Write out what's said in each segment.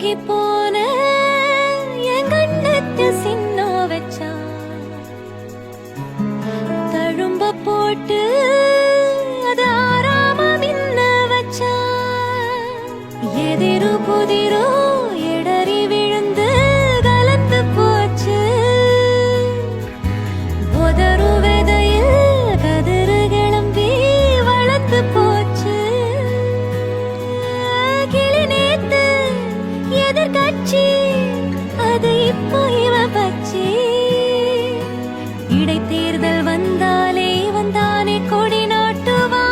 மயங்கி போன என் கண்ணத்து சின்ன வச்சா தழும்ப போட்டு அது ஆறாம மின்ன வச்சா எதிரு புதிரோ இடறி விழுந்து கலந்து போச்சு உதறு விதையில் கதிரு கிளம்பி வளர்ந்து போச்சு கிளி நேத்து எதிர்கட்சி அது இப்போ இவ பச்சி இடைத்தேர்தல் வந்தாலே வந்தானே கொடி நாட்டுவா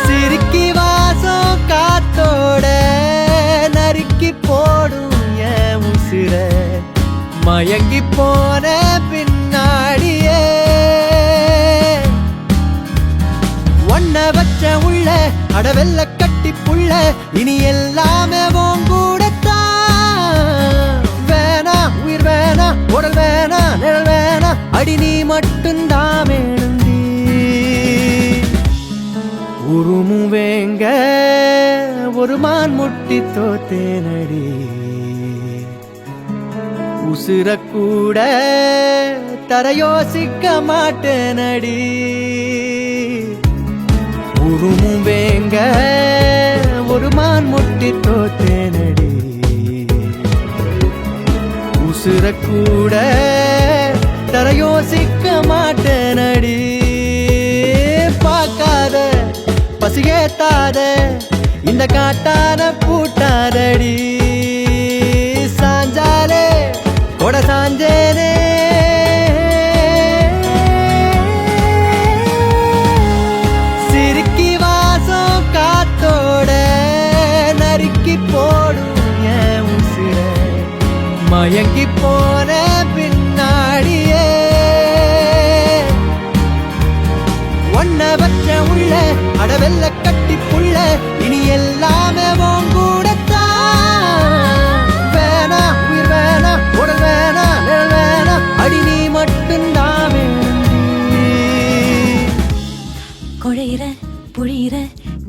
சிரிக்கி வாசம் காத்தோட நறுக்கி போடும் என் உசிர மயங்கி போன பின்னாடியே ஒன்ன வச்ச உள்ள அடவெல்ல கட்டி புள்ள இனி எல்லாமே கூடத்தான் வேணா உயிர் வேணா உடல் வேணா நிழல் வேணா அடி நீ மட்டும்தான் வேணுந்தி உருமுவேங்க ஒரு மான் முட்டி தோத்தேனடி உசுர கூட தர யோசிக்க மாட்டேனடி உருமுவேங்க ஒரு மான் முட்டி தோத்தேனடி உசுர கூட தர யோசிக்க மாட்டேனடி பார்க்காத பசிகேத்தாத இந்த காட்டான பூட்டாதடி சாஞ்சாலே கொட சாஞ்சேனே சிரிக்கி வாசம் காத்தோட நறுக்கி போடும் என் உசிர மயங்கி போன பின்னாடியே ஒன்ன வச்ச உள்ள அடவெல்ல கட்டி புள்ள இனி எல்லாமே கூடத்தான் வேணா உயிர் வேணா உடல் வேணா நிழல் வேணா அடி நீ மட்டும்தான் வேண்டி குழையிற புழியிற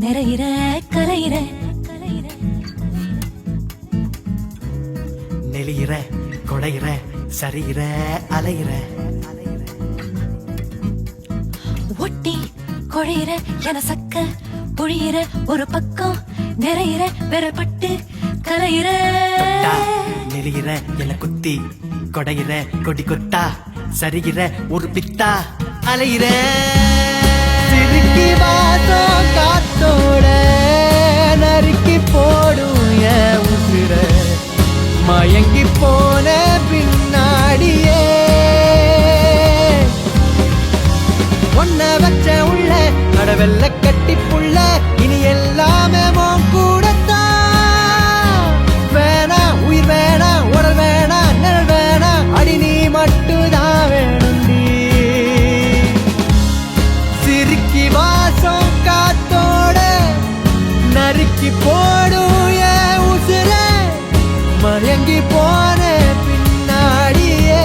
நிறையிற கலையிற நெளியிற கொடையிற சரியிற அலையிற ஒட்டி குழையிற என சக்க புழியிற ஒரு பக்கம் நிறையிற விரல்பட்டு கலையிற நெளியிற என குத்தி கொடையிற கொடி கொத்தா சரிகிற ஒரு பித்தா அலையிற சிரிக்கி வாசம் காத்தோட நறுக்கி போடும் என் உசிர மயங்கி போன பின்னாடியே ஒன்ன வச்ச உள்ள கடவெல்ல கட்டி புள்ள இனி எல்லாமே கூடத்தான் வேணா உயிர் வேணா உடல் வேணா நிழல் வேணா அடி நீ மட்டும்தான் வேணுந்தி சிரிக்கி வாசம் காத்தோட நறுக்கி போடும் என் உசிர மயங்கி போன பின்னாடியே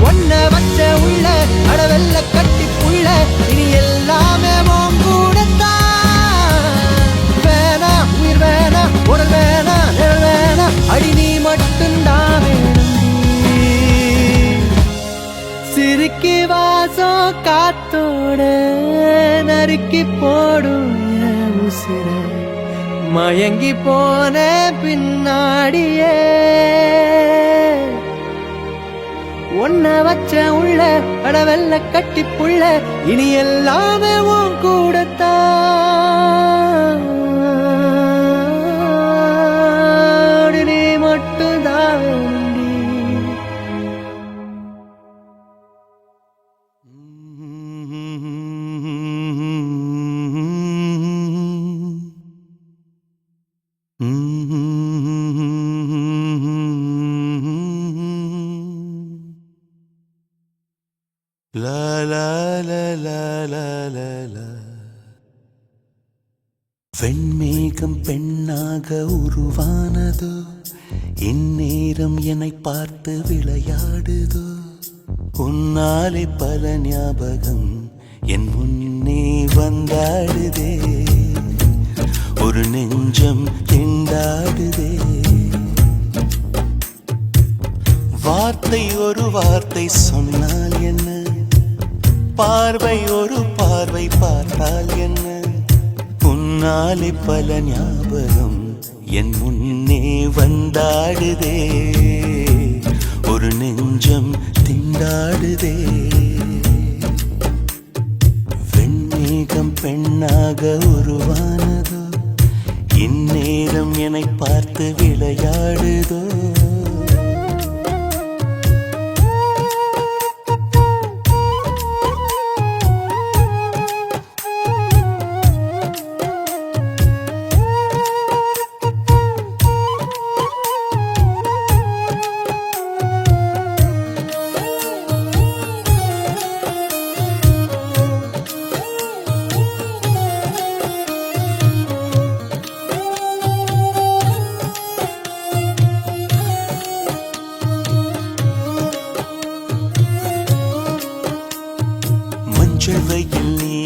ஒன்ன வச்ச உள்ள அடவெல்ல கட்டி புள்ள இனி எல்லாமே கூடத்தான் வேணா உயிர் வேணா உடல் வேணா நிழல் வேணா அடி நீ மட்டும்தான் வேணுந்தி சிரிக்கி வாசம் காத்தோட நறுக்கி போடும் என் உசிர மயங்கி போன பின்னாடியே ஒன்ன வச்ச உள்ள அடவெல்ல கட்டி புள்ள இனி எல்லாமே கூடத்தான் நீ மட்டும்தான் வேண்டி La la la la la la la வெண்மேகம் பெண்ணாக உருவானதோ இந்நேரம் என்னை பார்த்து விளையாடுதோ உன்னாலே பல ஞாபகம் என் முன்னே வந்தாடுதே ஒரு நெஞ்சம் திண்டாடுதே. வார்த்தை ஒரு வார்த்தை சொன்னால் என்ன, பார்வை ஒரு பார்வை பார்த்தால் என்ன, உன்னாலே பல ஞாபகம் என் முன்னே வந்தாடுதே ஒரு நெஞ்சம் திண்டாடுதே. வெண்மேகம் பெண்ணாக உருவானதோ, இந்நேரம் என்னை பார்த்து விளையாடுதோ. மஞ்சளையில் நீ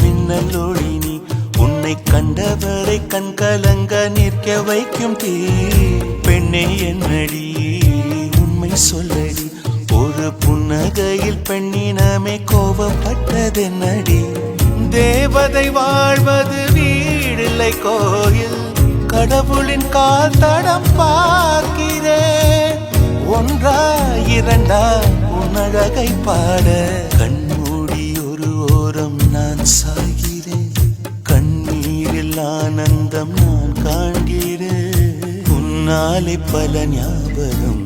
மின்னல் ஒளி நீ, உன்னை கண்டவரை கண்கலங்க நிற்க வைக்கும் தீ. பெண்ணே என்னடி உண்மை சொல்லடி, ஒரு புன்னகையில் பெண்ணினமே கோபப்பட்டதென்னடி. தேவதை வாழ்வது வீடில்லை கோயில், கடவுளின் கால் தடம் பார்க்கிறேன். ஒன்றா இரண்டா உன்னழகை பாட, கண்மூடி ஒரு ஓரம் நான் சாகிறேன். கண்ணீரில் ஆனந்தம் நான் காண்கிறேன். உன்னாலே பல ஞாபகம்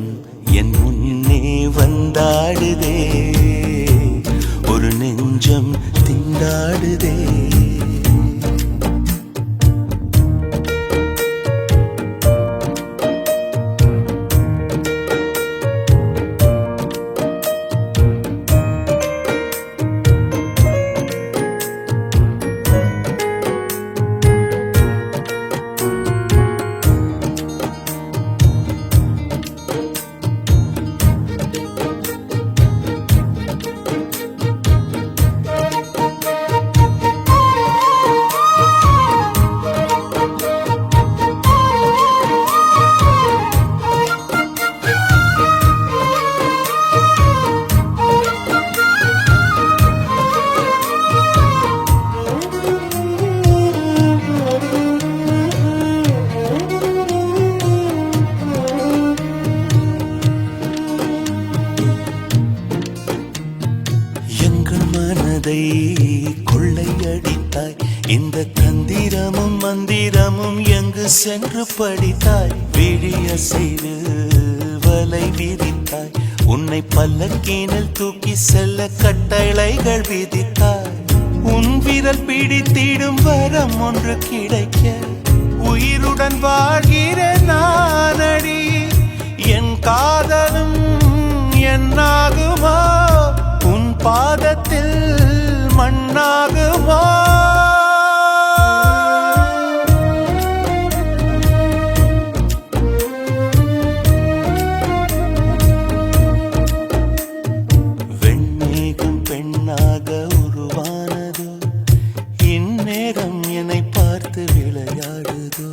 என் முன்னே வந்தாடுதே ஒரு நெஞ்சம் திண்டாடுதே. மனதை கொள்ளையடித்தாய், இந்த தந்திரமும் மந்திரமும் எங்கு சென்று படித்தாய். விழிய செய்து வலை விதித்தாய், உன்னை பல்லக்கீனில் தூக்கி செல்ல கட்டளைகள் விதித்தாய். உன் விரல் பிடித்திடும் வரம் ஒன்று கிடைக்க உயிருடன் வாழ்கிற நானடி. என் காதலும் என்னாகுமோ, உன் பாதத்தில் மண்ணாகுமோ. வெண்மேகம் பெண்ணாக உருவானதோ, இந்நேரம் என்னை பார்த்து விளையாடுதோ.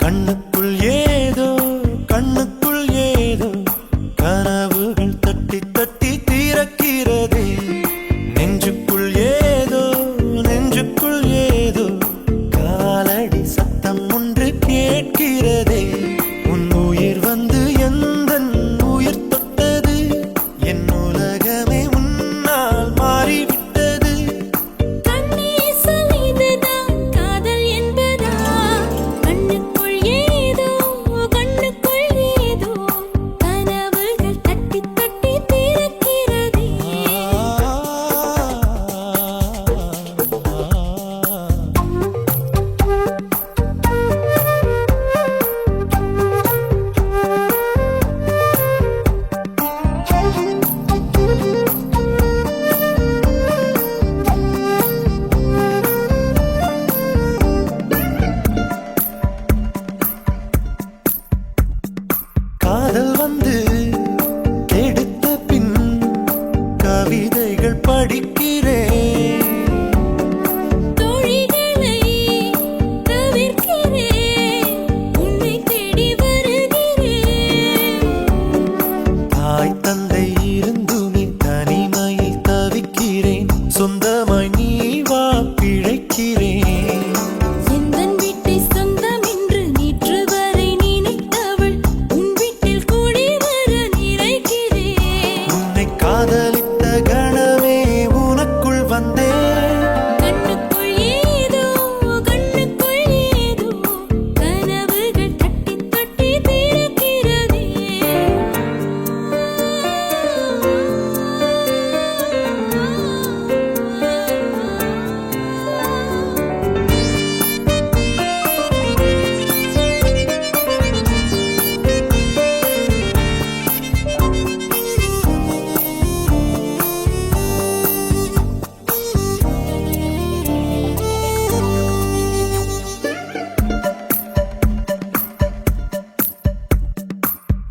கண்ணுக்குள் ஏதோ கண்ணுக்குள் ஏதோ கனவுகள் தட்டி தட்டி தீரக்கிறதே. நெஞ்சுக்குள் ஏதோ நெஞ்சுக்குள் ஏதோ காலடி சத்தம் ஒன்று கேட்கிறதே. உன் உயிர் வந்து எந்தன் உயிர் தொட்டது, என் உலகமே உன்னால் மாறிவிட்டது. கண்ணே சொல்லியதுதான் காதல் என்பது. நீ வா பிழைக்கிறேன். எந்தன் வீட்டை சொந்தம் என்று நேற்று வரை நினைத்தவள் உன் வீட்டில் கூடி வர நினைக்கிறேன். உன்னை காதலித்த கணமே உனக்குள் வந்தேன். கண்ணுக்குள் ஏதோ கனவுகள் தட்டி தட்டி திறக்கிறதே.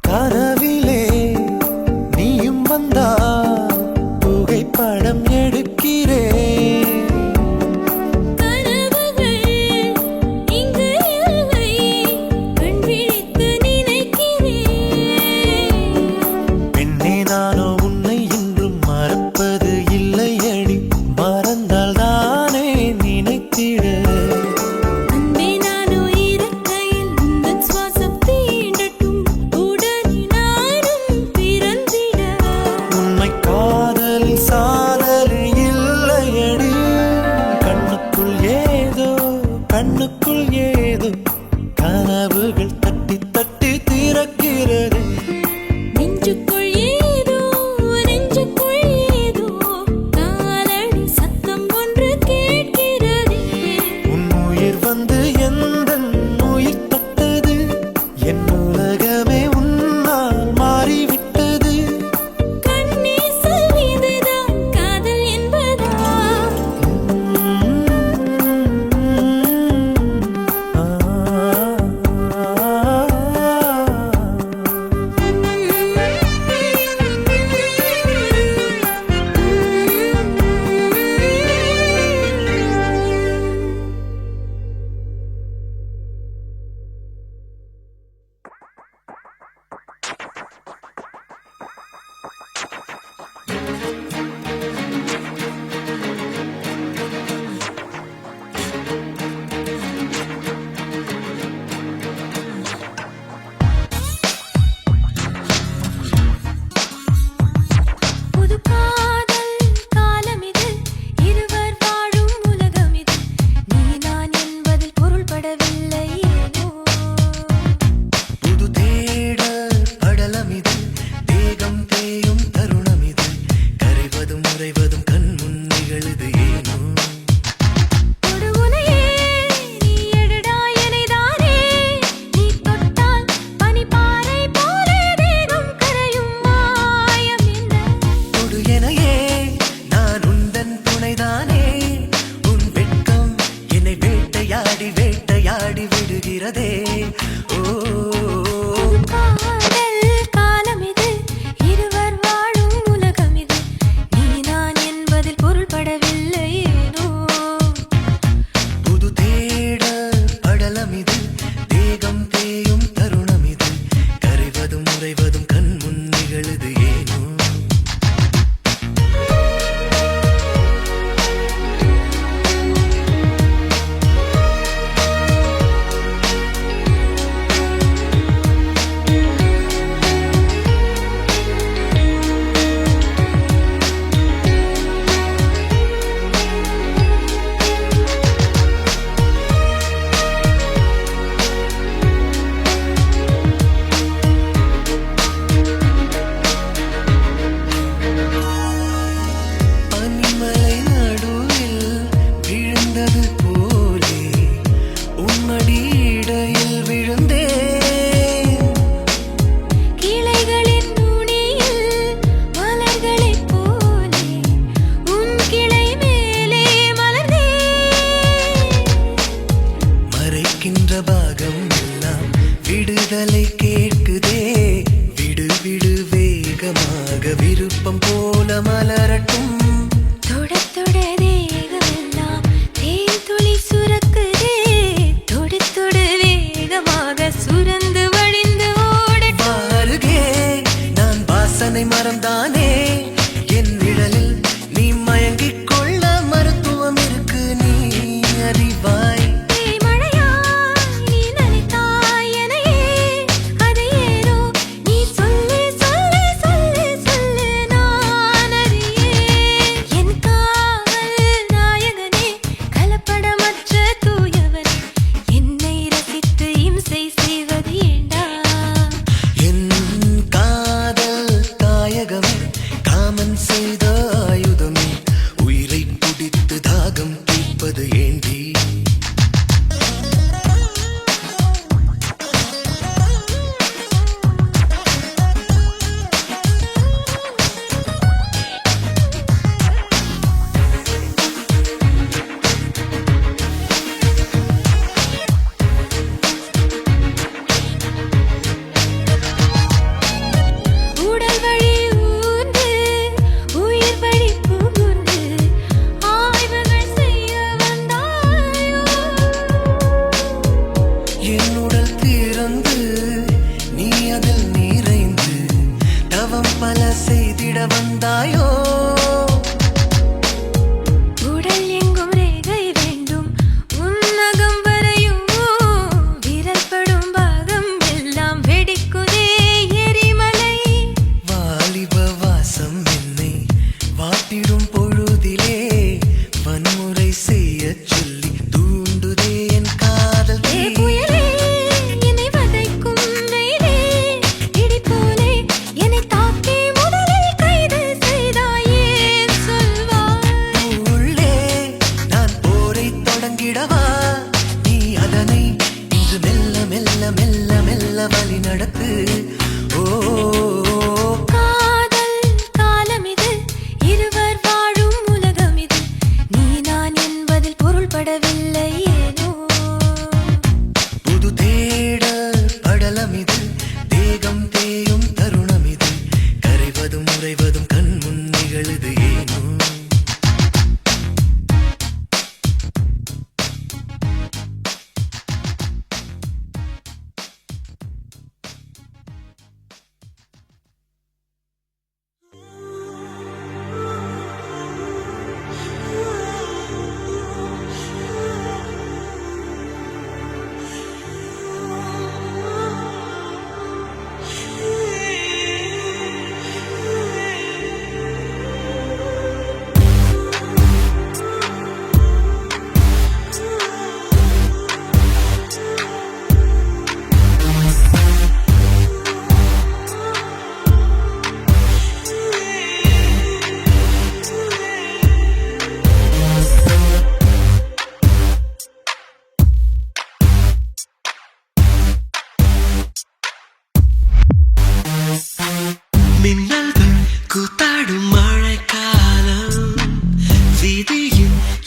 கனவிலே நீயும் வந்தால் புகைப்படம் எடுக்கிறேன். கனவுகள் இங்கு இல்லை கண் விழித்து நினைக்கிறேன். பெண்ணே நானோ உன்னை இன்றும் மறப்பது இல்லையடி. மறந்தால் தானே நினைத்திட. அன்பே நானோ இருக்கையில் உந்தன் சுவாசம் தீண்டட்டும் உடனே நானும் பிறந்திட. உண்மை காதலில் சாதல் இல்லையடி. கண்ணுக்குள் ஏதோ கனவுகள் தட்டி தட்டி திறக்கிறது. நெஞ்சுக்குள் ஏதோ காலடி சத்தம் ஒன்று கேட்கிறதே. உன் உயிர் வந்து எந்தன் உயிர் தொட்டது. என் உலகமே உன்னால் மாறிவிட்டது. கண்ணே சொல் இதுதான் காதல் என்பதா? புது காதல் காலம் இது, இருவர் வாழும் உலகம் இது. நீ நான் என்பதில் பொருள்படவில்லை ஏனோ. புது தேடல் படலம் இது, தேகம் தேயும் தருணம் இது, கரைவதும் உறைவதும் கண் முன் நிகழுது ஏனோ. தொடுவுனையே நீ எடுடா எனைதானே. நீ தொட்டால் பனிப்பாறை போலே தேகம் கரையும் மாயம் என்ன. தொடு எனையே நான் உந்தன் துணைதானே. உன் வெட்கம் என்னை வேட்டையாடி வேட்டையாடி விடுகிறதே. ஓ காதல் காலம் இது, இருவர் வாழும் உலகம் இது. நீ நான் என்பதில் பொருள்படவில்லை ஏனோ. புது தேடல் படலம் இது, தேகம் தேயும் தருணம் இது, கரைவதும் உறைவதும் கண் முன் நிகழுது ஏனோ.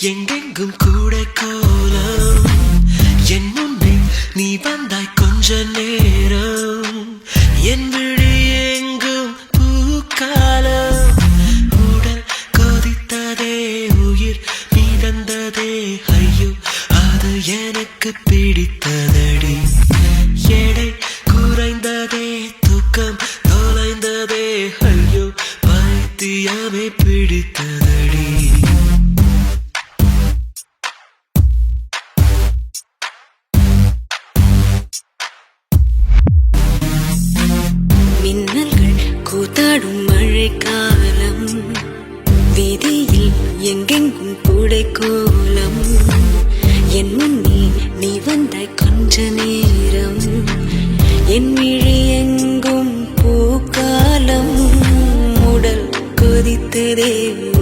எங்கெங்கும் கூட கோலம் என் முன்னே நீ வந்தாய் கொஞ்ச நேரம் என் விழி எங்கும் பூக்காலம் உடல் கொதித்ததே உயிர் மிதந்ததே ஐயோ அது எனக்கு பிடித்ததடி எடை குறைந்ததே தூக்கம் தொலைந்ததே ஐயோ பைத்தியமே பிடித்ததடி மின்னல்கள் கூத்தாடும் மழைக்காலம் வீதியில் எங்கெங்கும் கூடை கோலம் என் முன்னே நீ வந்தாய் கொஞ்ச நேரம் என் விழி எங்கும் பூக்காலம் உடல் கொதித்ததே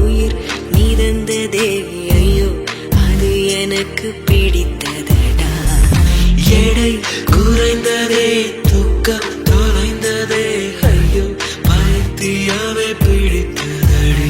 உயிர் மிதந்ததே ஐயோ அது எனக்கு பிடித்ததடா எடை குறைந்ததே தூக்கம் தொலைந்ததே ஐயோ பைத்தியமே பிடித்ததடி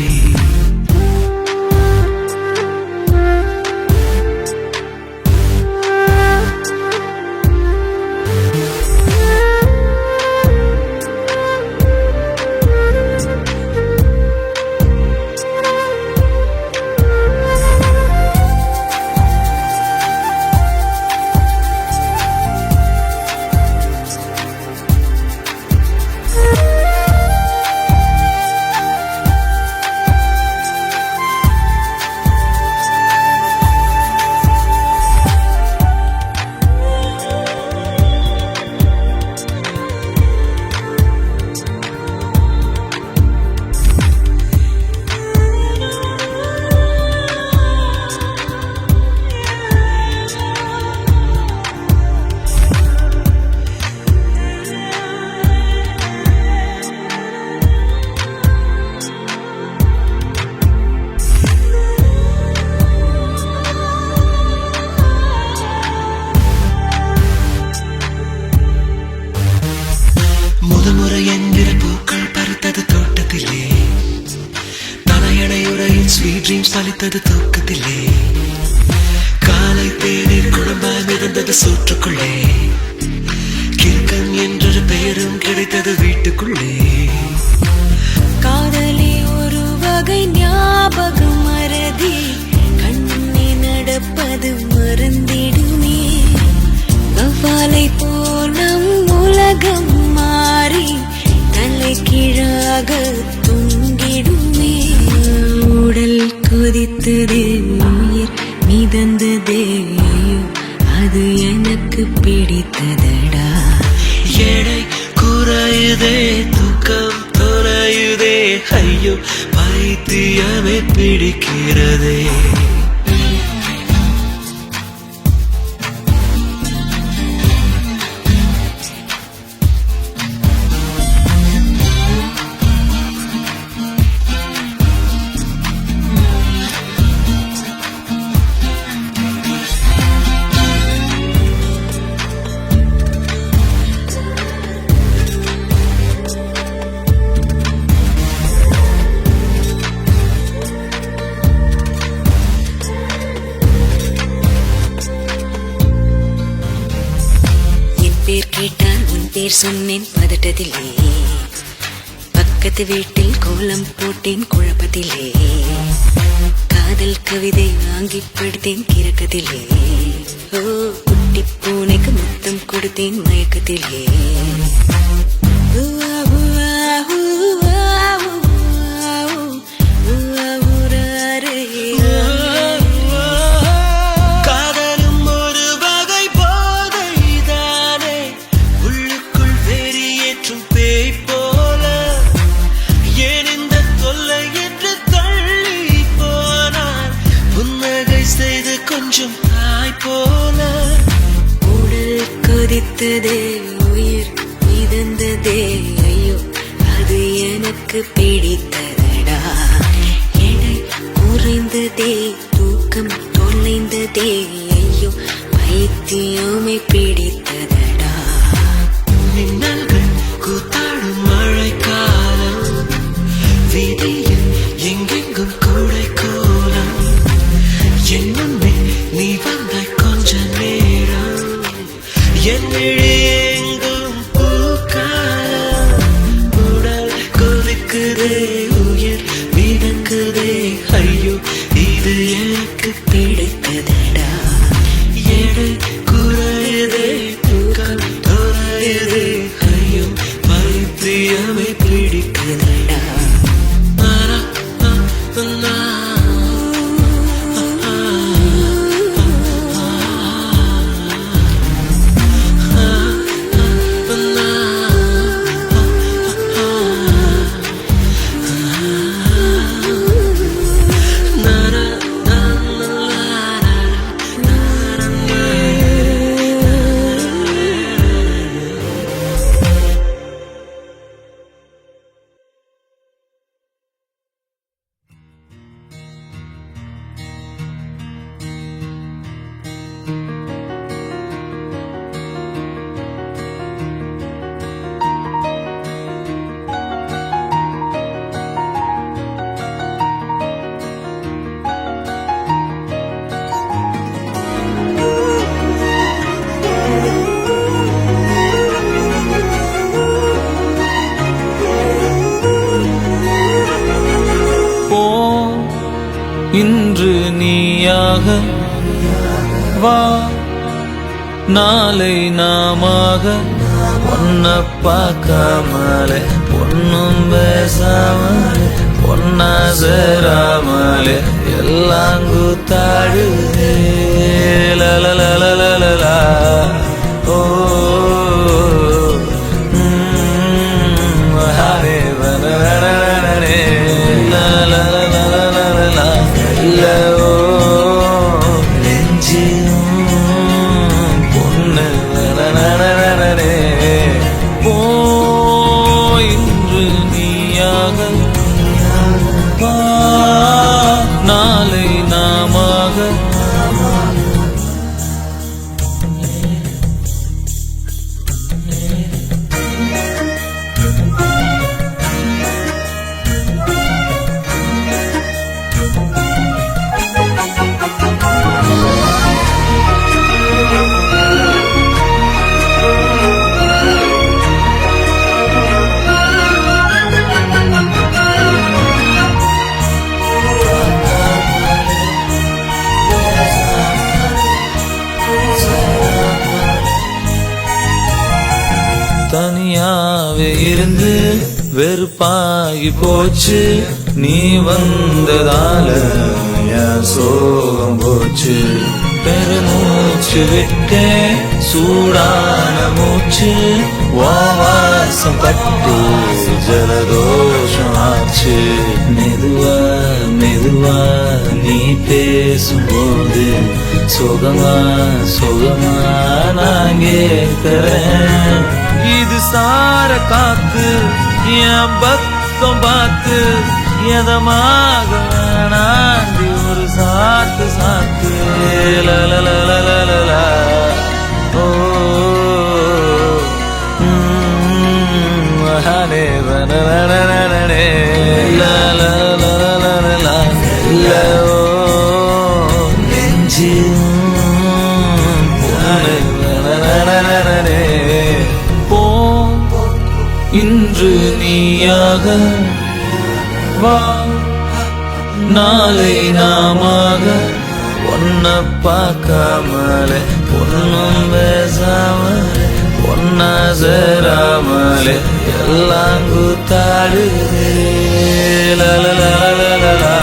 முதமுறை என்கிற பூக்கள் பறித்தது தோட்டத்திலே தலையணையுறையில் ஸ்வீட் ட்ரீம்ஸ் பலித்தது தூக்கத்திலே காலை தேநீர் குழம்பாய் மிதந்தது சூற்றுக்குள்ளே கிறுக்கன் என்றொரு பெயரும் கிடைத்தது வீட்டுக்குள்ளே காதலி ஒரு வகை ஞாபகம் மறதி கண்ணே நடப்பது மறந்திடுமே வவ்வாலை போல் நம் உலகம் மாறி தலை கீழாக தொங்கிடுமே உடல் கொதித்ததே உயிர் மிதந்ததே ஐயோ அது எனக்கு பிடித்ததடா எடை குறையுதே தூக்கம் தொலையுதே ஐயோ பைத்தியமே பிடிக்கிறதே பேர் கேட்டால் உன் பேர் சொன்னேன் பதட்டத்திலே பக்கத்து வீட்டில் கோலம் போட்டேன் குழப்பத்திலே காதல் கவிதை வாங்கி படித்தேன் கிறக்கத்திலே ஓ குட்டி பூனைக்கு முத்தம் கொடுத்தேன் மயக்கத்திலே காதலும் ஒரு வகை போதைதானே உள்ளுக்குள் வெறியேற்றும் பேய் போல ஏன் இந்த தொல்லை என்று தள்ளி போனார் புன்னகை செய்து கொஞ்சம் தாய் போல உடல் கொதித்ததே உயிர் மிதந்ததே ஐயோ அது எனக்கு பிடித்ததடா எடை குறைந்ததே தூக்கம் தொலைந்ததே ஐயோ பைத்தியமே பிடித்ததடா மின்னல்கள் கூத்தாடும் மழைக்காலம் வீதியில் எங்கெங்கும் கூடை கோலம் எனக்கு பிடித்ததடா எடு குறையதே தூக்கம் தொலையதே ஐயோ பைத்தியமே பிடிக்குதடா இன்று நீயாக வா நாளை நாமாக ஒன்ன பார்க்காமலே ஒன்னும் பேசாமலே ஒன்னா சேராமலே எல்லாம் கூத்தாடுதே லலலலலலா ஓ ஹரே வனரனரனே லலலலலலா இல்லவோ நெஞ்சியும் பொண்ணு நனநனநனே போ இன்று நீயாக வா நாளை நாமாக தனியாவே இருந்து வெறுப்பாகி போச்சு நீ வந்ததால என் சோகம் போச்சு பெருமூச்சு விட்டேன் சூடான மூச்சு வாசம் பட்டு ஜலதோஷம் ஆச்சு மெதுவா மெதுவா நீ பேசும்போது சுகமா சுகமா நான் கேட்கிறேன் இது சார காத்து என் பக்கம் பார்த்து எதமாக வேணாண்டி ஒரு சாத்து சாத்து லலலலலலா ஓ ஹரே வனரனரனே லலலலலலா இல்லோ நெஞ்சியும் பொண்ணு வனரனரனே போ இன்று நீயாக வா நாளை நாமாக ஒன்ன பார்க்காமலே ஒன்னும் பேசாமலே ஒன்னா சேராமலே எல்லாம் கூத்தாடுதே லலலலலலா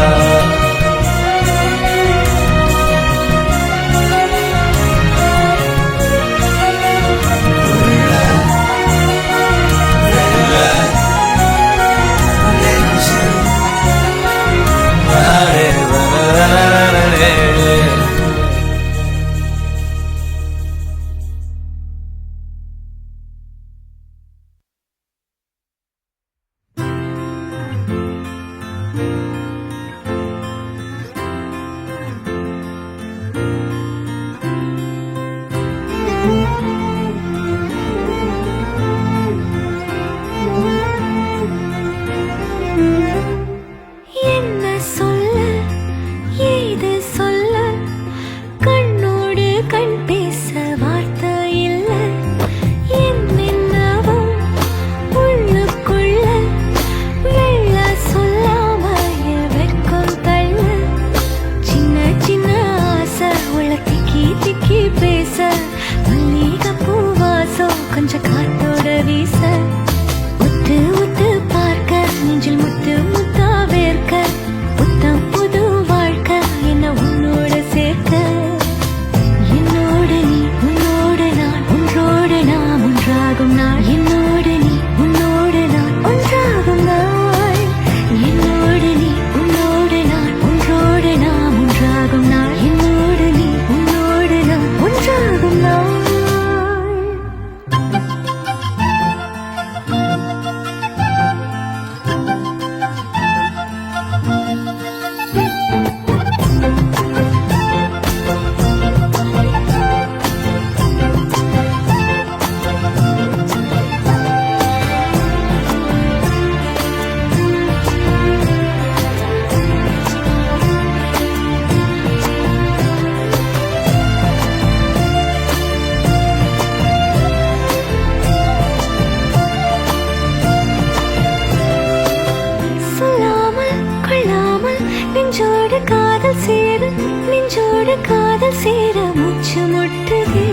உன்னோடு காதல் சேர மூச்சு முட்டுதே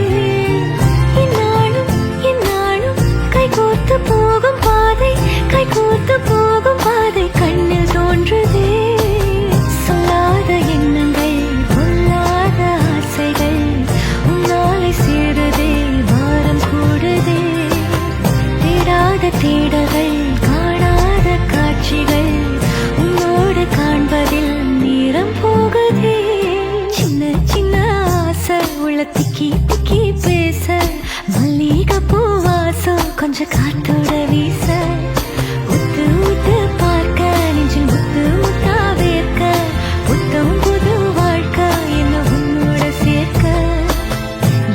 இந்நாளும் இந்நாளும் கைகோர்த்து போகும் பாதை கைகோர்த்து போகும் பாதை கண்ணில் தோன்றுதே சொல்லாத எண்ணங்கள் பொல்லாத ஆசைகள் உன்னாலை சேருதே பாரம் கூடுதே தேடாத தேடல்கள் காணாத காட்சிகள் உன்னோடு காண்பதில் நேரம் போகுதே சின்ன சின்ன ஆசை உள்ள திக்கி திக்கி பேச மல்லிகை பூவாசம் கொஞ்சம் காத்தோட வீச உத்து உத்து பார்க்க நெஞ்சில் முத்து முத்தா வேர்க்க புத்தம் புது வாழ்க்கை என்ன உன்னோட சேர்க்க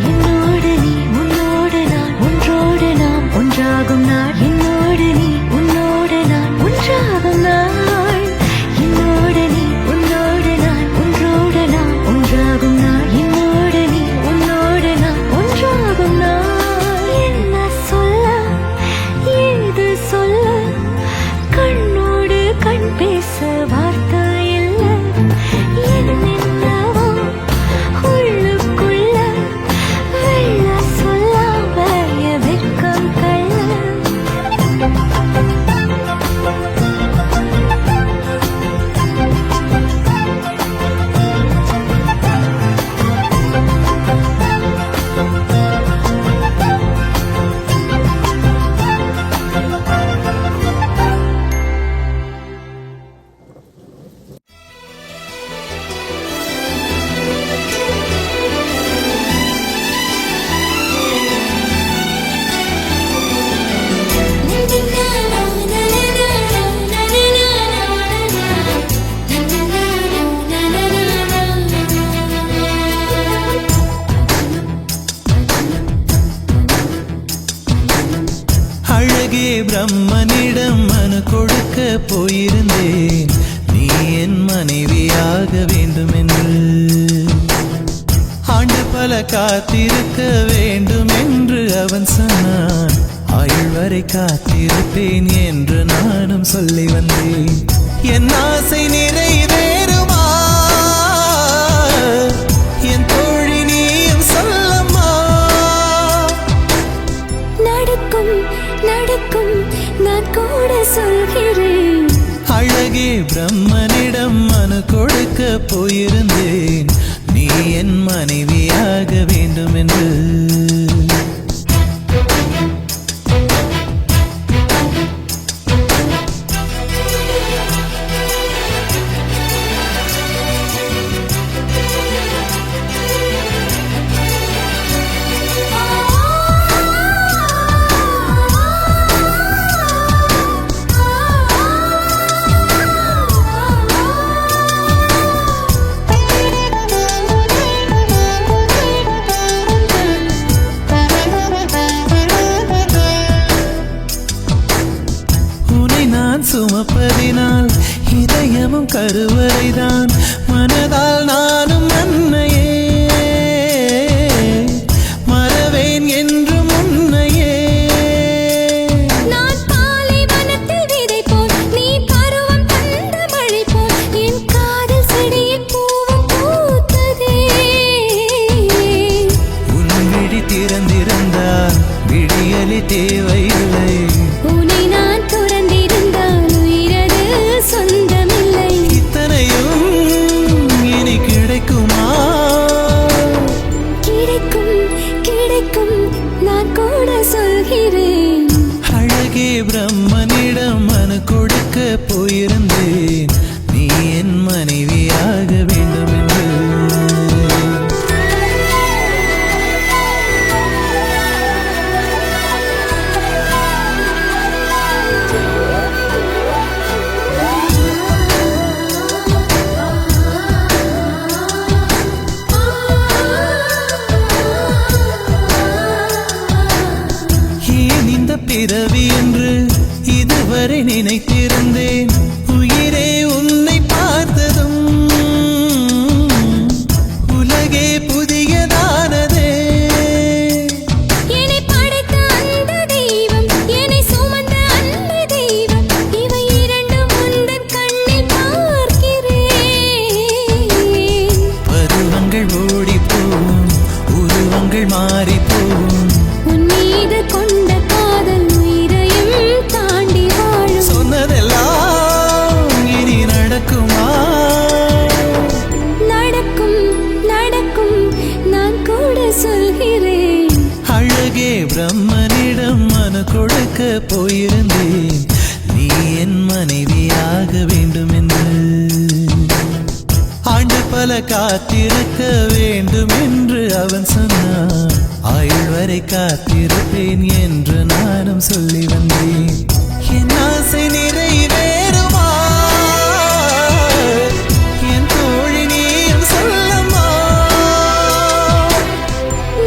என்னோடு நீ உன்னோடு நான் ஒன்றோடு நாம் ஒன்றாகும் நாள் என்னோடு நீ உன்னோடு நான் ஒன்றாகும் நாள் என்னோடு நீ உன்னோடு நான் ஒன்றோடு நாம் ஒன்றாகும் நாள் என்னோடு நீ உன்னோடு நான் ஒன்றாகும் நாள் என்ன சொல்ல ஏது சொல்ல கண்ணோடு கண் பேச வார்த்தை இல்லை என்னென்னவோ உள்ளுக்குள்ள வெள்ள சொல்லாம என் வெட்கம் கள்ள அழகே பிரம்மனிடம் மனு கொடுக்க போயிருந்தேன் நீ என் மனைவியாக வேண்டும் என்று ஆண்டு பல காத்திருக்க வேண்டும் என்று அவன் சொன்னான் ஆயுள் வரை காத்திருப்பேன் என்று நானும் சொல்லி வந்தேன் என் ஆசை நிறைவேறுமா என் தோழி நீயும் சொல்லம்மா நடக்கும் நடக்கும் நான் கூட சொல்கிறேன் அழகே பிரம்மனிடம் மனு கொடுக்க போயிருந்தேன் நீ என் மனைவியாக வேண்டும் என்று ஓடி போகும் உருவங்கள் மாறி போகும் உன் மீது கொண்ட காதல் உயிரையும் தாண்டி வாழும். சொன்னதெல்லாம் இனி நடக்குமா நடக்கும் நடக்கும் நான் கூட சொல்கிறேன். அழகே பிரம்மனிடம் மனு கொடுக்க போயிருந்தேன் நீ என் மனைவியாக வேண்டும் என்று ஆண்டு பல காத்திருக்க வேண்டும் என்று அவன் சொன்னான் ஆயுள் வரை காத்திருப்பேன் என்று நானும் சொல்லி வந்தேன் என் ஆசை நிறைவேறுமா என் தோழி நீயும் சொல்லம்மா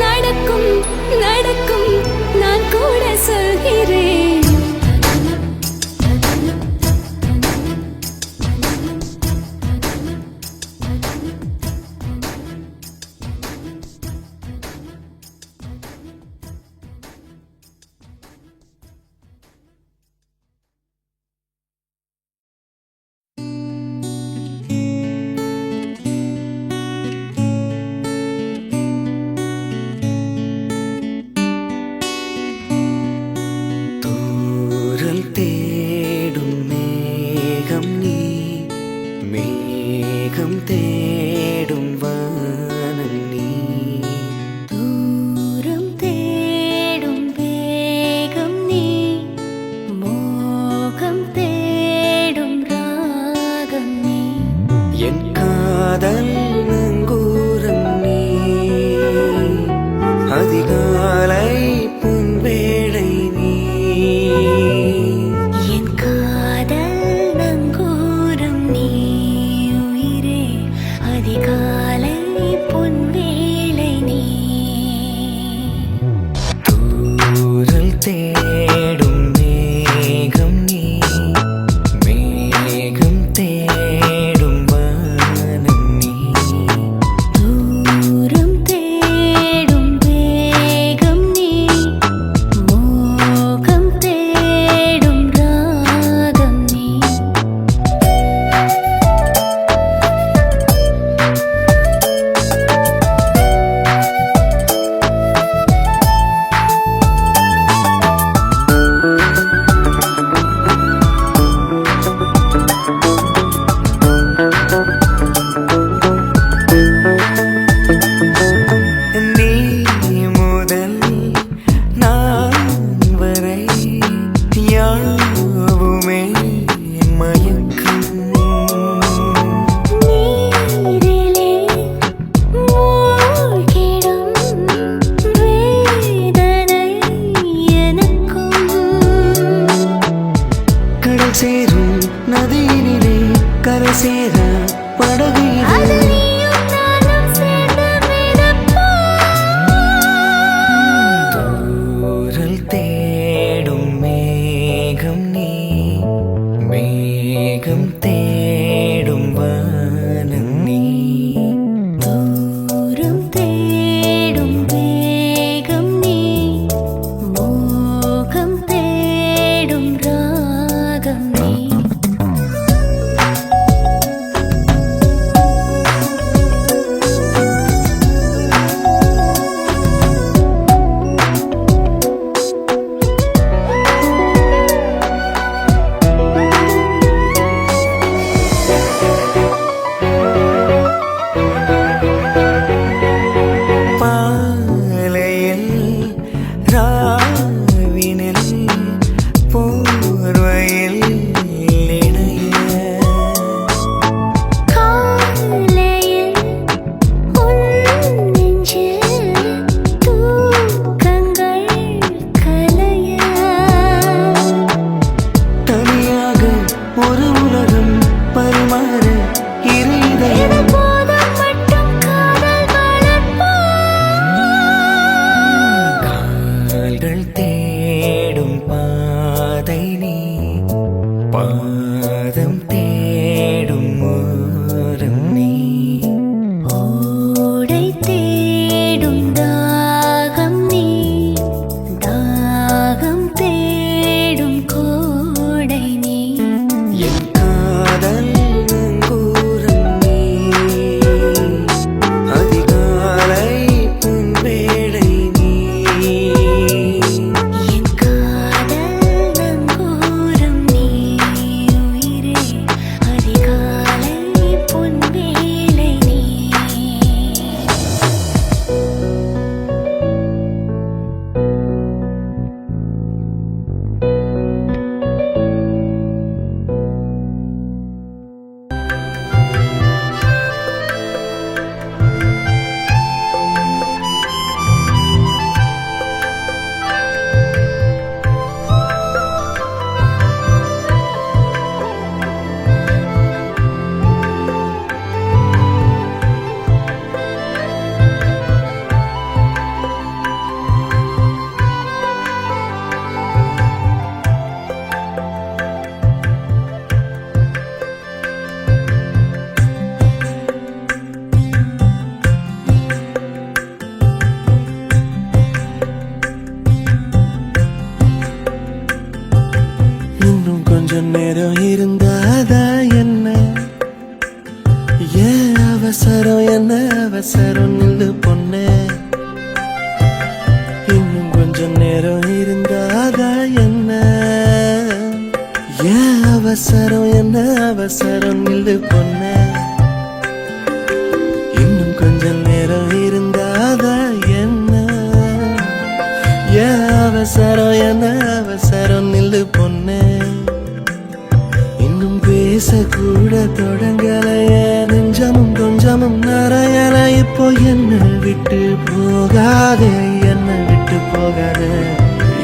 நடக்கும் நடக்கும் நான் கூட சொல்கிறேன். பொண்ணே இன்னும் கொஞ்சம் நேரம் இருந்தாதா என்ன ஏன் அவசரம் என்ன அவசரம் நில்லு பொண்ணே இன்னும் கொஞ்சம் நேரம் இருந்தாதா என்ன ஏன் அவசரம் என்ன அவசரம் நில்லு பொண்ணே இன்னும் பேசக்கூட தொடங்கலைய நெஞ்சமும் கொஞ்சமும் நிறையல இப்போ என்ன விட்டு போகாதே என்ன விட்டு போகாதே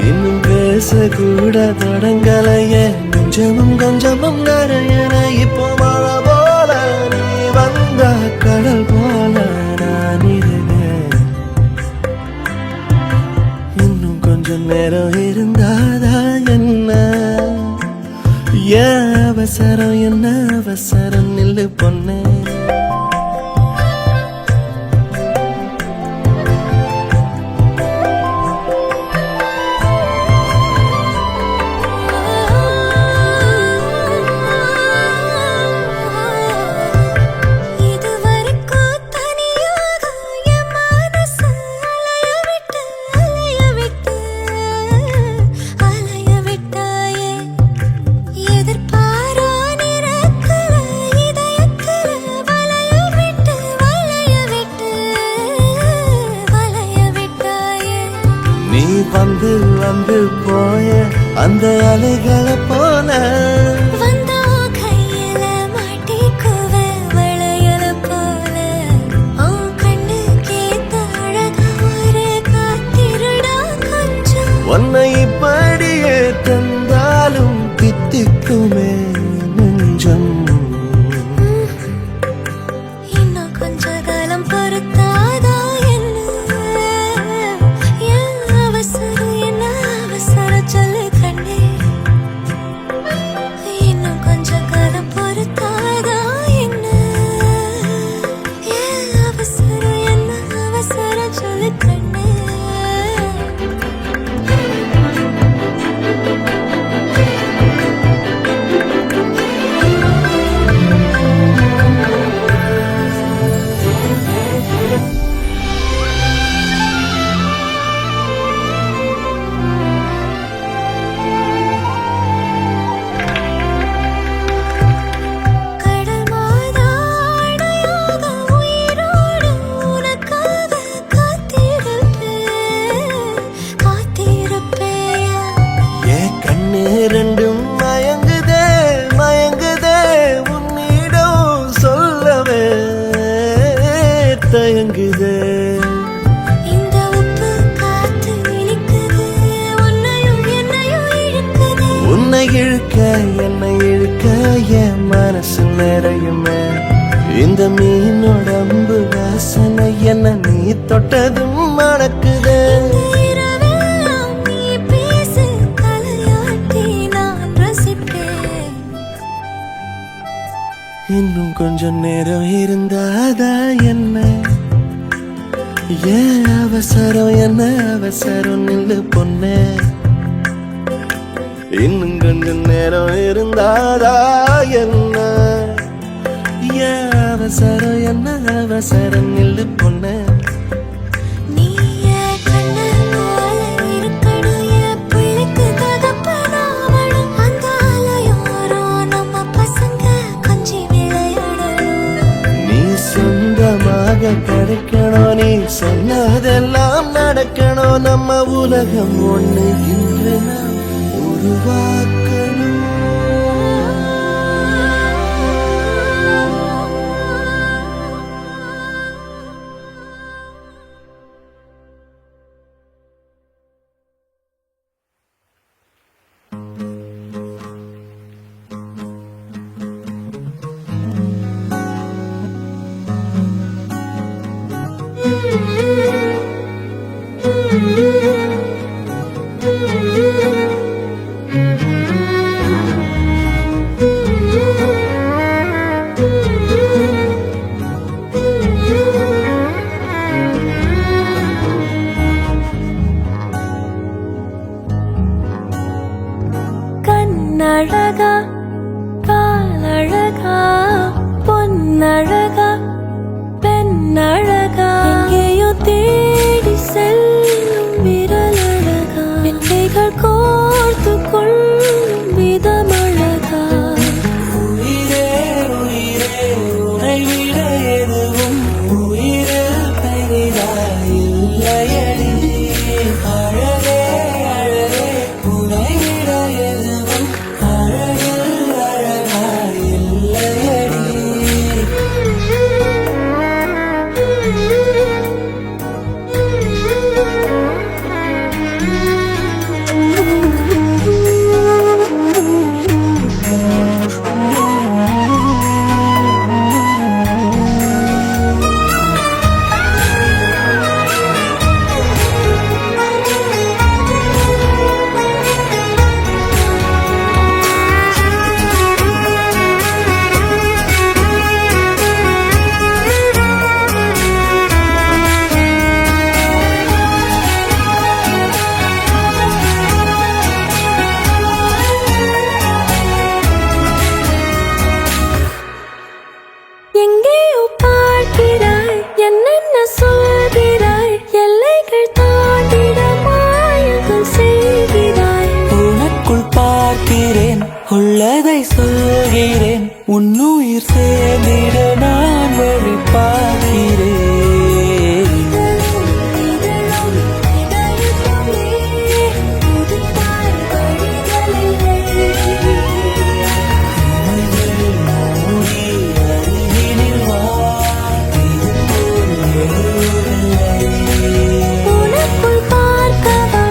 இன்னும் பேசக்கூட தொடங்கலைய நெஞ்சமும் கொஞ்சமும் நிறையல இப்போ மழை போல நீ வந்த கடல் போல நான் இருந்தேன் இன்னும் கொஞ்சம் நேரம் இருந்தாதா என்ன ஏன் அவசரம் என்ன அவசரம் நில்லு பொண்ணே நீ வந்து வந்து போய அந்த அலைகளை போல கையில மாட்டிக்குவ வளையல போல கண்ணு கேத்த அழக ஒரு காத்திருடா கொஞ்சம் உன்னை இப்படியே தந்தாலும் பித்திக்குமே நெஞ்சம் இன்னும் கொஞ்ச காலம் பொறுத்தாதா என்ன அவசரம் சொல்லு கண்ணே இன்னும் கொஞ்ச காலம் பொறுத்தாதா என்ன அவசரம் சொல்லு கண்ணே ரெண்டும் மயங்குதே மயங்குதே உன்னிடம் சொல்லவே தயங்குதே இந்த உப்பு காத்து இழுக்குது உன்னையும் என்னையும் இழுக்குது உன்னை இழுக்க என்னை இழுக்க என் மனசு நிறையுமே இந்த மீனோடம்பு வாசனை என்ன நீ தொட்டதும் மணக்குதே இன்னும் கொஞ்சம் நேரம் இருந்தாதா என்ன ஏன் அவசரம் என்ன அவசரம் நில்லு பொண்ணே இன்னும் கொஞ்சம் நேரம் இருந்தாதா என்ன ஏன் அவசரம் என்ன அவசரம் நில்லு பொண்ணே கிடைக்கணும் நீ சொன்னதெல்லாம் நடக்கணும் நம்ம உலகம் ஒண்ணு இன்று நாம் உருவாக்கணும் உள்ளதை சொல்கிறேன், உன்னுயிர் சேர்ந்திட நான் வழி பார்க்கிறேன். மூடி அருகினில் வா, இது போல் எழுதவில்லை. உனக்குள் பார்க்கவா,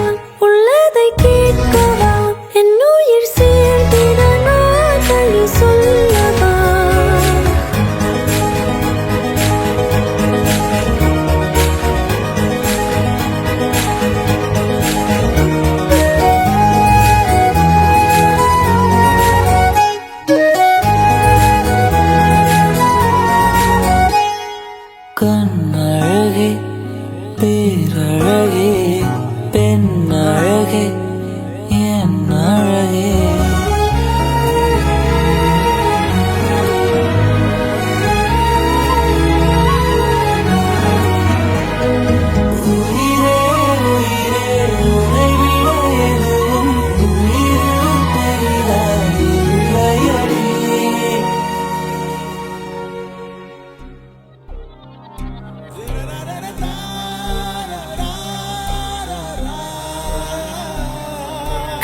உள்ளதை கேட்கவா, என் உயிர் சேர்ந்திட நான் வழி சொல்லவா? கண்ணழகே, பேரழகே, பெண்ணழகே, என் அழகே. உயிரே, உயிரே, உன்னை விட எதுவும் உயிரிலும் பெரிதாயில்லையடி.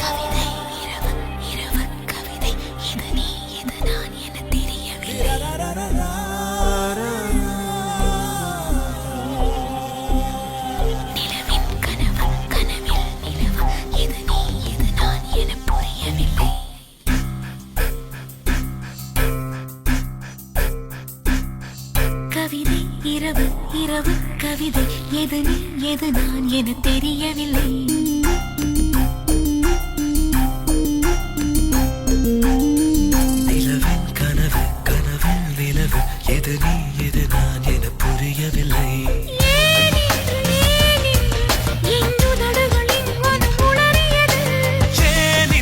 கவிதை இரவு இரவு கவிதை, இது நீ இது நான் என தெரியவில்லை. நிலவின் கனவு கனவில் நிலவு, இது நீ இது நான் என புரியவில்லை. கவிதை இரவு இரவு கவிதை, எது நீ எது நான் என தெரியவில்லை. நிலவின் கனவு கனவில் நிலவு, எது நீ எது நான் என புரியவில்லை. ஏன்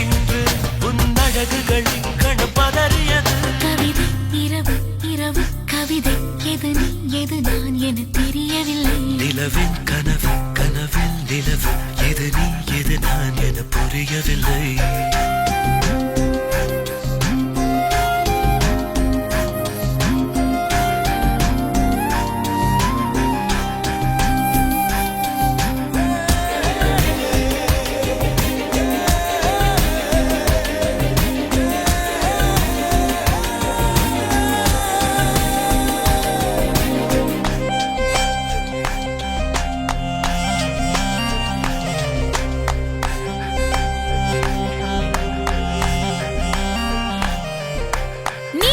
இன்று உன் அழகுகளின் கணப்பதறியது? கவிதை இரவு இரவு கவிதை, எது நீ எது நான் என தெரியவில்லை. நிலவின் கனவு கனவில் நிலவு, எது நீ எது நான் என புரியவில்லை. நீ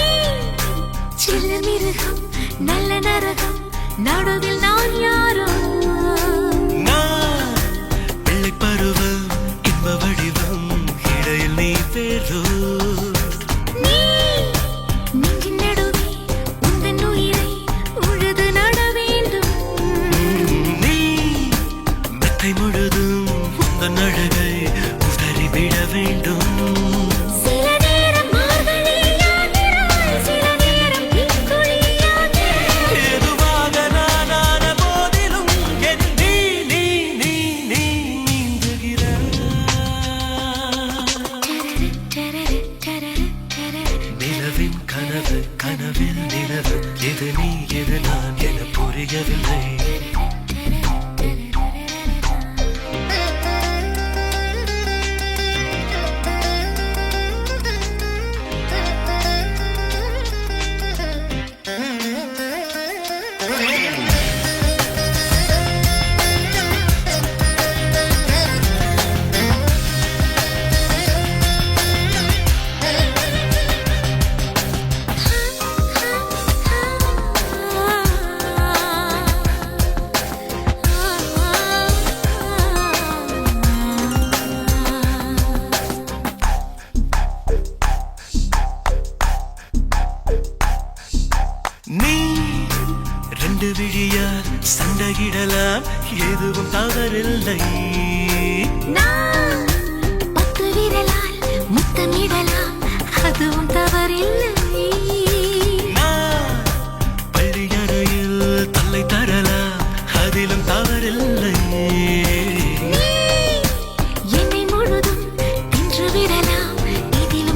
சில மிருகம் நல்ல நரகம், நடுவில் நான் யாரோ? நான் பிள்ளை பருவம் இன்ப வடிவம், இடையில் நீ பேரோ. நீ நெஞ்சின் நடுவே உந்தன் உயிரை உழுது நட வேண்டும். நீ மெத்தை முழுதும் உந்தன் அழகை உதறிவிட வேண்டும். சில நேரம் மார்கழியாகிறாய், சில நேரம் தீக்குழியாகிறாய். எதுவாக நானான போதிலும் என் நீ நீ நீ நீ நீந்துகிறாய். டரரு, டரரு, டரரு. நிலவின் கனவு கனவில் நிலவு, எது நீ எது நான் என புரியவில்லை. நீ ரெண்டு விழியால் சண்டையிடலாம், எதுவும் தவறில்லை. நான் 10 விரலால் முத்தமிடலாம், அதுவும் தவறில்லை. நான் பள்ளியறையில் தொல்லை தரலாம், அதிலும் தவறில்லை. நீ என்னை முழுதும் தின்று விடலாம், இதிலும்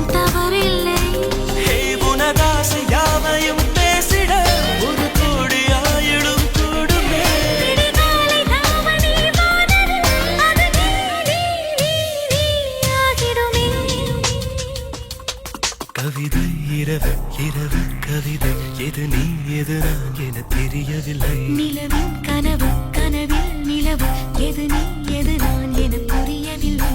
எது நீ எது நான் என தெரியவில்லை. நிலவின் கனவு கனவில் நிலவு எது நீ எது நான் என புரியவில்லை.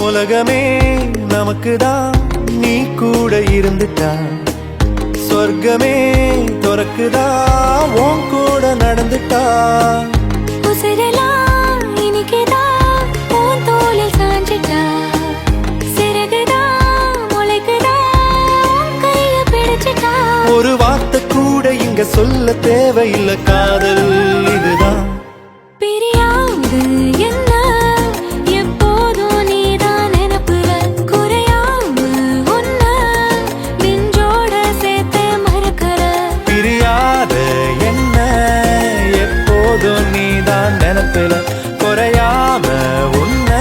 உலகமே நமக்குதான் நீ கூட இருந்துட்டா, சொர்க்கமே துறக்குதா உன் கூட நடந்துட்டா. உசிரெல்லாம் இனிக்குதான் உன் தோளில் சாஞ்சிட்டா, சிறகுதான் முளைக்குதான் கைய பிடிச்சிட்டா. ஒரு வார்த்தை கூட இங்க சொல்ல தேவையில்லை, காதல் இதுதான். பிரியாது என்ன எப்போதும் நீதான் நினப்புல, குறையாம உன்ன நெஞ்சோட சேர்த்து மறக்கற. பிரியாத என்ன எப்போதும் நீதான் நினைப்பில, குறையாம உன்ன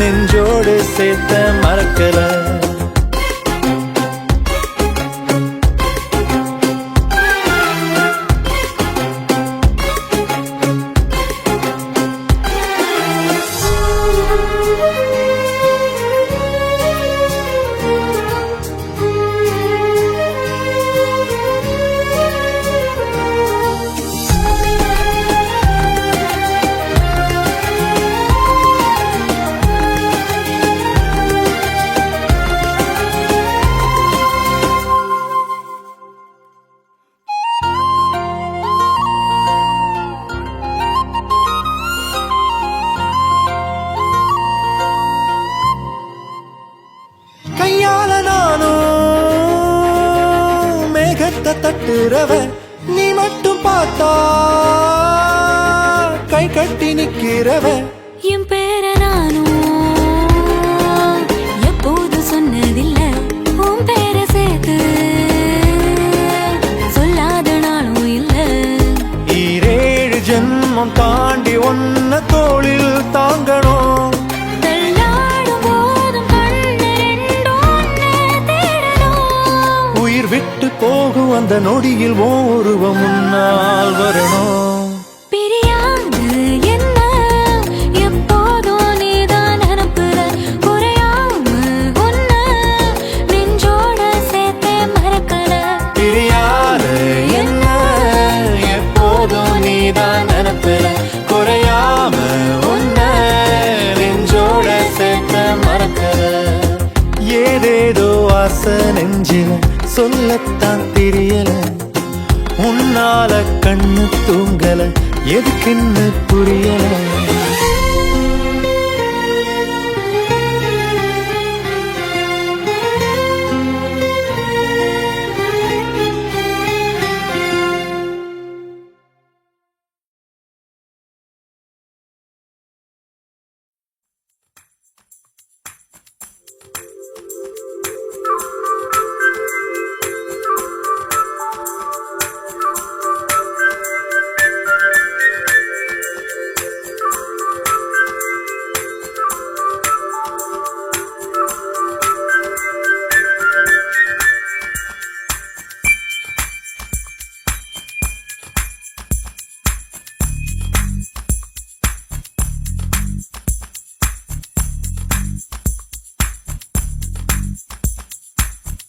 நெஞ்சோடு சேர்த்த மறக்கல. கையால நானும் மேகத்தை தட்டுறவ, நீ மட்டும் பார்த்தா கை கட்டி நிக்கிறவ. என் பேர நானும் எப்போது சொன்னதில்ல, உன் பேர சேர்த்து சொல்லாத நாளும் இல்ல. 7 ஜென்மம் தாண்டி ஒன்ன தோளில் தாங்கணும், தள்ளாடும் போதும் கண்ணு ரெண்டும் உன்னை தேடணும். உயிர் விட்டு போகும் அந்த நொடியில் ஓ உருவம் முன்னால் வரணும். பிரியாது என்ன எப்போதும் நீதான் நினப்புல, குறையாம உன்ன நெஞ்சோட சேர்த்து மறக்கல. பிரியாத என்ன எப்போதும் நீதான் நினைப்பில, குறையாம உன்ன நெஞ்சோட சேர்த்த மறக்கல. ஏதேதோ ஆசை நெஞ்சில சொல்லத்தான் தெரியல, உன்னால கண்ணு தூங்கல எதுக்குன்னு புரியல.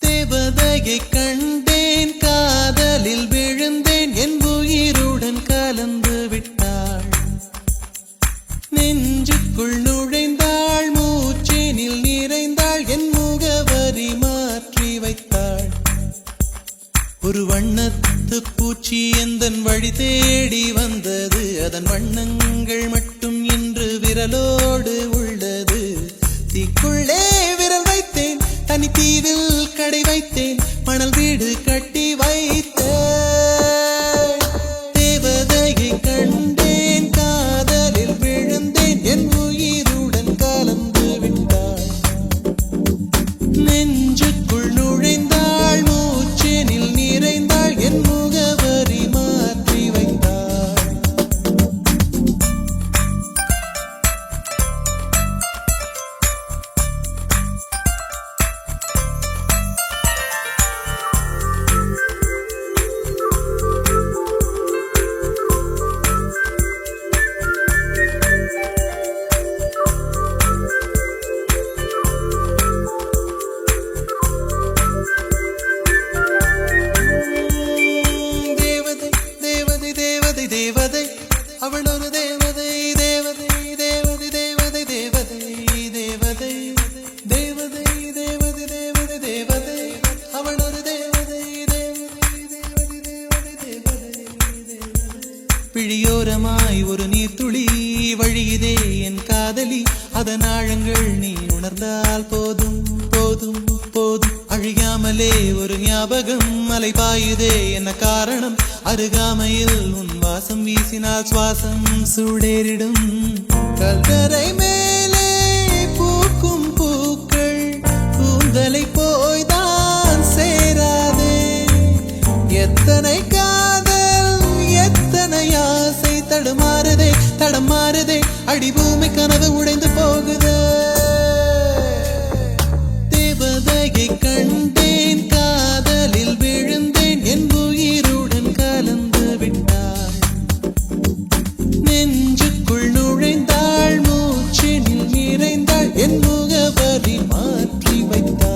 தேவதையை கண்டேன், காதலில் விழுந்தேன், என் உயிருடன் கலந்து விட்டாள். ஒரு வண்ணத்து பூச்சி எந்தன் வழி தேடி வந்தது. அதன் வண்ணங்கள் மட்டும் இன்று விரலோடு உள்ளது. தீக்குள்ளே விரல் வைத்தேன், தனி தீவில் கடை வைத்தேன், மணல் வீடு கட்டி வைத்தேன். தேவதையை கண்டேன், காதலில் விழுந்தேன், என் உயிருடன் கலந்து விட்டாள். நெஞ்சுக்குள் நுழைந்தாள், மூச்செனில் நிறைந்தாள், என் முகவரி மாற்றி வைத்தாள். தேவதை அவள் ஒரு தேவதை, தேவதை தேவதை தேவதை தேவதை தேவதை தேவதை தேவதை தேவதை தேவதை அவள் ஒரு தேவதை, தேவதை தேவதை தேவதை தேவதை. பிழியோரமாய் ஒரு நீர்த்துளி வழியுதே என் காதலி. அதன் ஆழங்கள் நீ உணர்ந்தால் போதும் போதும் போதும். அழியாமலே ஒரு ஞாபகம் அலை பாயுதே, என்ன காரணம்? அருகாமையில் உன் வாசம் வீசினால் சுவாசம் சூடேறிடும். கல்கரை மேலே பூக்கும் பூக்கள் கூந்தலை போய்தான் சேராதே. எத்தனை காதல் எத்தனை ஆசை தடுமாறுதே தடமாறுதே. அடிபூமி கனவு உடைந்து போகுதே. தேவதையை கண்டேன், காதலில் விழுந்தேன், என் உயிருடன் கலந்து விட்டாள். நெஞ்சுக்குள் நுழைந்தாள், மூச்செனில் நிறைந்தாள், என் முகவரி மாற்றி வைத்தாள்.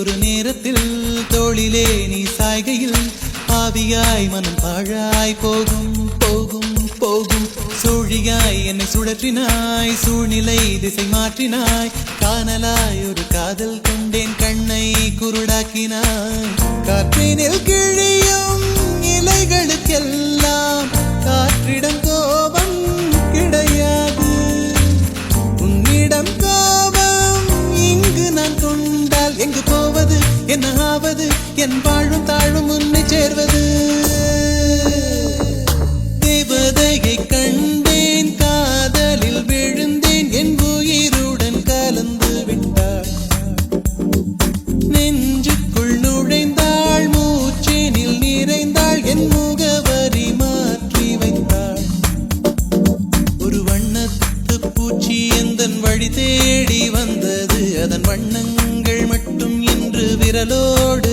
ஒரு நேரத்தில் தோளிலே நீ சாய்கையில் ஆவியாய் மனம் பாழாய் போகும் போகும் போகும். சூழியாய் என்னை சுழற்றினாய், சூழ்நிலை திசை மாற்றினாய். காணலாய் ஒரு காதல் கொண்டேன், கண்ணை குருடாக்கினாய். காற்றினில் கிழியும் இலைகளுக்கெல்லாம் காற்றிடம் கோபம் கிடையாது. உன்னிடம் கோபம் இங்கு நான் கொண்டால் எங்கு போவது, என்ன ஆவது? என் வாழும் தாழும் உன்னை சேர்வது. தேவதையை கண்டேன், காதலில் விழுந்தேன், என் உயிருடன் கலந்து விட்டாள். நெஞ்சுக்குள் நுழைந்தாள், மூச்செனில் நிறைந்தாள், என் முகவரி மாற்றி வைத்தாள். ஒரு வண்ணத்து பூச்சி எந்தன் வழி தேடி வந்தது. அதன் வண்ணங்கள் மட்டும் இன்று விரலோடு